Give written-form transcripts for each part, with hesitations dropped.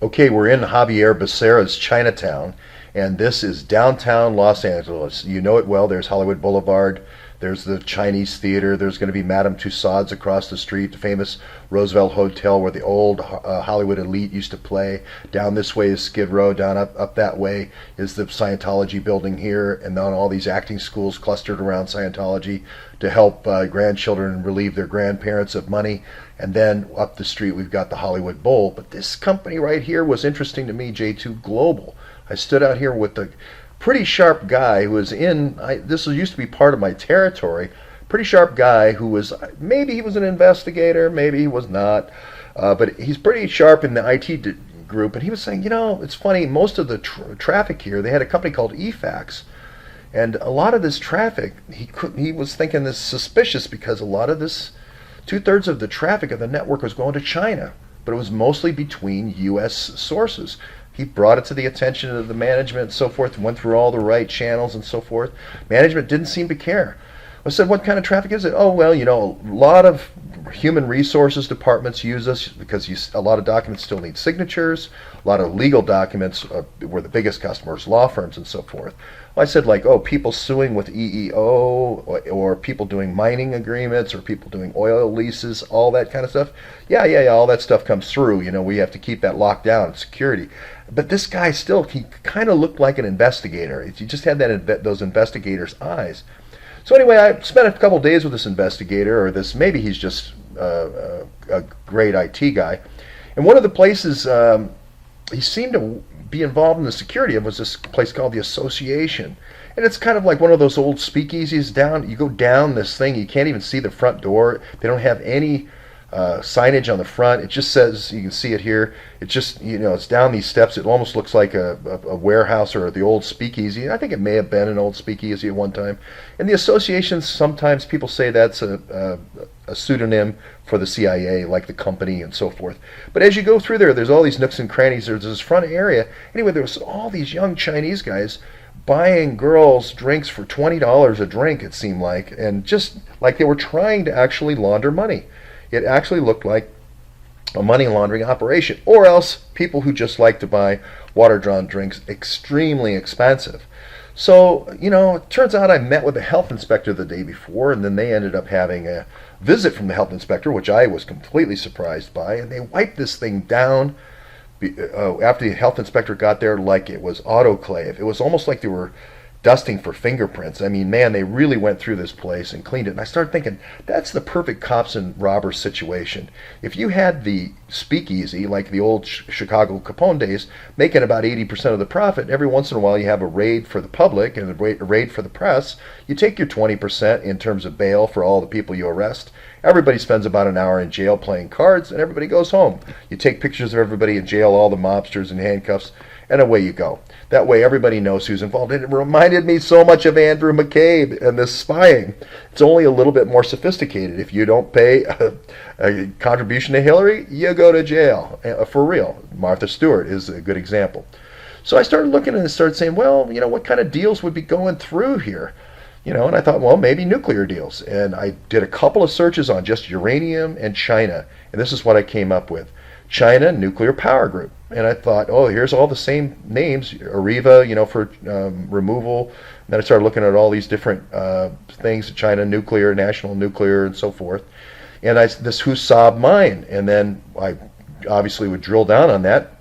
Okay, we're in Javier Becerra's Chinatown, and this is downtown Los Angeles. You know it well. There's Hollywood Boulevard. There's the Chinese Theater. There's going to be Madame Tussauds across the street, the famous Roosevelt Hotel where the old Hollywood elite used to play. Down this way is Skid Row. Down up that way is the Scientology building here, and then all these acting schools clustered around Scientology to help grandchildren relieve their grandparents of money. And then up the street we've got the Hollywood Bowl. But this company right here was interesting to me, J2 Global. I stood out here with the pretty sharp guy who was this used to be part of my territory. Pretty sharp guy who was, maybe he was an investigator, maybe he was not, but he's pretty sharp in the IT group. And he was saying, it's funny, most of the traffic here, they had a company called eFax. And a lot of this traffic, he was thinking this suspicious because a lot of this, 2/3 of the traffic of the network was going to China, but it was mostly between U.S. sources. He brought it to the attention of the management and so forth, went through all the right channels and so forth. Management didn't seem to care. I said, what kind of traffic is it? Oh, well, a lot of human resources departments use us because a lot of documents still need signatures. A lot of legal documents were the biggest customers, law firms and so forth. Well, I said, people suing with EEO or people doing mining agreements or people doing oil leases, all that kind of stuff. Yeah, all that stuff comes through. We have to keep that locked down, security. But this guy he kind of looked like an investigator. He just had those investigator's eyes. So anyway, I spent a couple days with this investigator, maybe he's just a great IT guy. And one of the places he seemed to be involved in the security of was this place called the Association. And it's kind of like one of those old speakeasies down. You go down this thing, you can't even see the front door. They don't have any signage on the front. It just says, you can see it here, it just, it's down these steps. It almost looks like a warehouse or the old speakeasy. I think it may have been an old speakeasy at one time. And the Association, sometimes people say that's a pseudonym for the CIA, like the company and so forth. But as you go through there's all these nooks and crannies. There's this front area. Anyway, there was all these young Chinese guys buying girls drinks for $20 a drink, it seemed like, and just like they were trying to actually launder money. It actually looked like a money laundering operation, or else people who just like to buy water-drawn drinks extremely expensive. So, it turns out I met with the health inspector the day before, and then they ended up having a visit from the health inspector, which I was completely surprised by, and they wiped this thing down after the health inspector got there like it was autoclave. It was almost like they were dusting for fingerprints. I mean, man, they really went through this place and cleaned it. And I started thinking, that's the perfect cops and robbers situation. If you had the speakeasy, like the old Chicago Capone days, making about 80% of the profit, every once in a while you have a raid for the public and a raid for the press, you take your 20% in terms of bail for all the people you arrest. Everybody spends about an hour in jail playing cards, and everybody goes home. You take pictures of everybody in jail, all the mobsters in handcuffs, and away you go. That way everybody knows who's involved. And it reminded me so much of Andrew McCabe and this spying. It's only a little bit more sophisticated. If you don't pay a contribution to Hillary, you go to jail. For real. Martha Stewart is a good example. So I started looking and started saying, well, what kind of deals would be going through here? And I thought, well, maybe nuclear deals. And I did a couple of searches on just uranium and China. And this is what I came up with. China Nuclear Power Group. And I thought, oh, here's all the same names, Areva, for removal. And then I started looking at all these different things, China Nuclear, National Nuclear, and so forth. And this Husab mine. And then I obviously would drill down on that.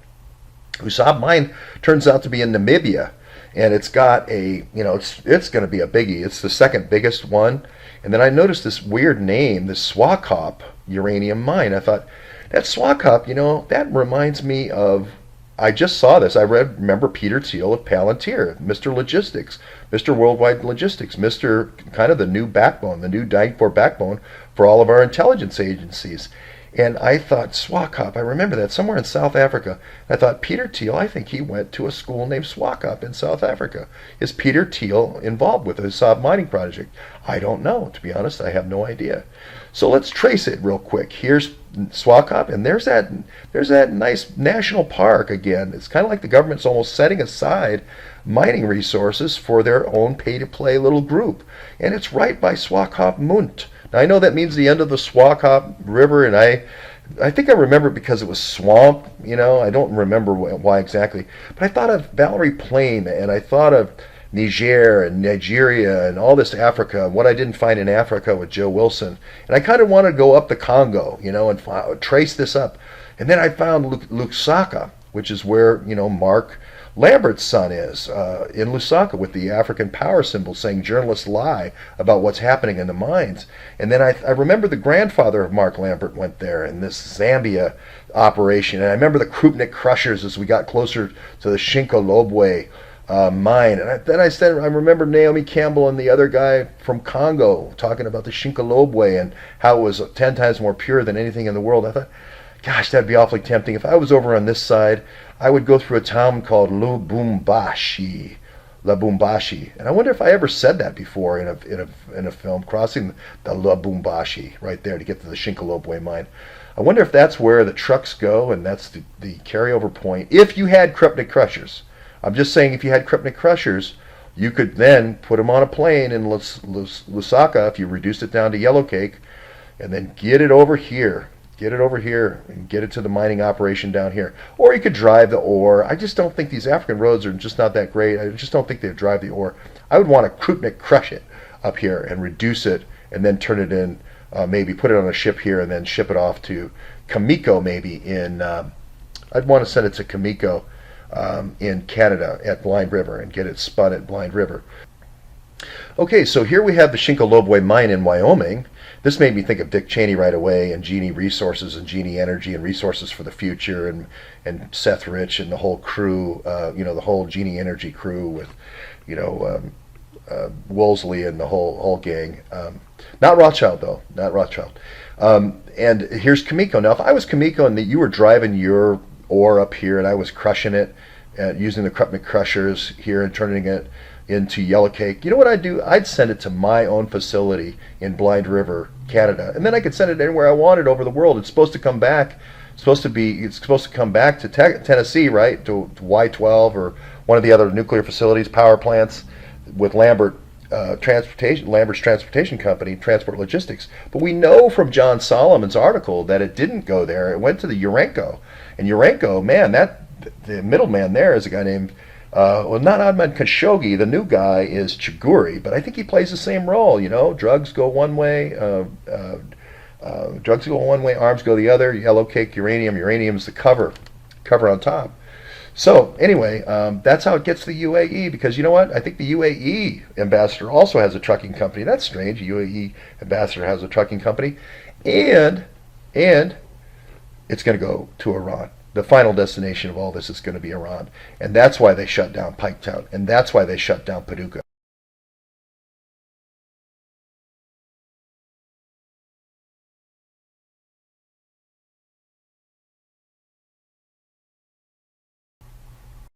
Husab mine turns out to be in Namibia. And it's got it's going to be a biggie. It's the second biggest one. And then I noticed this weird name, this Swakop uranium mine. I thought, that Swakop, that reminds me of, I just saw this. I remember Peter Thiel of Palantir, Mr. Logistics, Mr. Worldwide Logistics, Mr. kind of the new backbone, the new dying for backbone for all of our intelligence agencies. And I thought, Swakop, I remember that, somewhere in South Africa. I thought, Peter Thiel, I think he went to a school named Swakop in South Africa. Is Peter Thiel involved with the Husab mining project? I don't know. To be honest, I have no idea. So let's trace it real quick. Here's Swakop, and there's that nice national park again. It's kind of like the government's almost setting aside mining resources for their own pay-to-play little group. And it's right by Swakop Munt. Now, I know that means the end of the Swakop River, and I I think I remember it because it was swamp. I don't remember why exactly. But I thought of Valerie Plame, and I thought of Niger and Nigeria and all this Africa, what I didn't find in Africa with Joe Wilson. And I kind of wanted to go up the Congo, and trace this up. And then I found Lusaka, which is where, Mark Lambert's son is, in Lusaka, with the African power symbol saying journalists lie about what's happening in the mines. And then I remember the grandfather of Mark Lambert went there in this Zambia operation. And I remember the Krupnik crushers as we got closer to the Shinkolobwe mine. And then I remember Naomi Campbell and the other guy from Congo talking about the Shinkolobwe and how it was 10 times more pure than anything in the world. I thought, gosh, that'd be awfully tempting. If I was over on this side, I would go through a town called Lubumbashi. And I wonder if I ever said that before in a film, crossing the Lubumbashi right there to get to the Shinkolobwe mine. I wonder if that's where the trucks go, and that's the carryover point. If you had Krupnik crushers. I'm just saying, if you had Krupnik crushers, you could then put them on a plane in Lusaka, if you reduced it down to yellow cake, and then get it over here. And get it to the mining operation down here. Or you could drive the ore. I just don't think these African roads are just not that great. I just don't think they drive the ore. I would want to Krupnik crush it up here and reduce it and then turn it in, maybe put it on a ship here and then ship it off to Kamiko maybe I'd want to send it to Kamiko in Canada at Blind River and get it spun at Blind River. Okay, so here we have the Shinkolobwe mine in Wyoming. This made me think of Dick Cheney right away, and Genie Resources and Genie Energy and Resources for the Future, and Seth Rich and the whole crew, the whole Genie Energy crew with, Woolsey and the whole gang. Not Rothschild though, not Rothschild. And here's Kamiko. Now, if I was Kamiko and you were driving your ore up here and I was crushing it, using the Krupnik crushers here and turning it into yellow cake, you know what I'd do? I'd send it to my own facility in Blind River, Canada, and then I could send it anywhere I wanted over the world. It's supposed to come back. It's supposed to come back to Tennessee, right? To Y12 or one of the other nuclear facilities, power plants, with Lambert's transportation company, Transport Logistics. But we know from John Solomon's article that it didn't go there. It went to the Urenco, and Urenco, man, the middleman there is a guy named. Not Ahmad Khashoggi. The new guy is Chiguri, but I think he plays the same role. Drugs go one way, arms go the other. Yellow cake, uranium. Uranium's the cover on top. So anyway, that's how it gets to the UAE. Because you know what? I think the UAE ambassador also has a trucking company. That's strange. The UAE ambassador has a trucking company, and it's going to go to Iran. The final destination of all this is going to be Iran. And that's why they shut down Piketown. And that's why they shut down Paducah.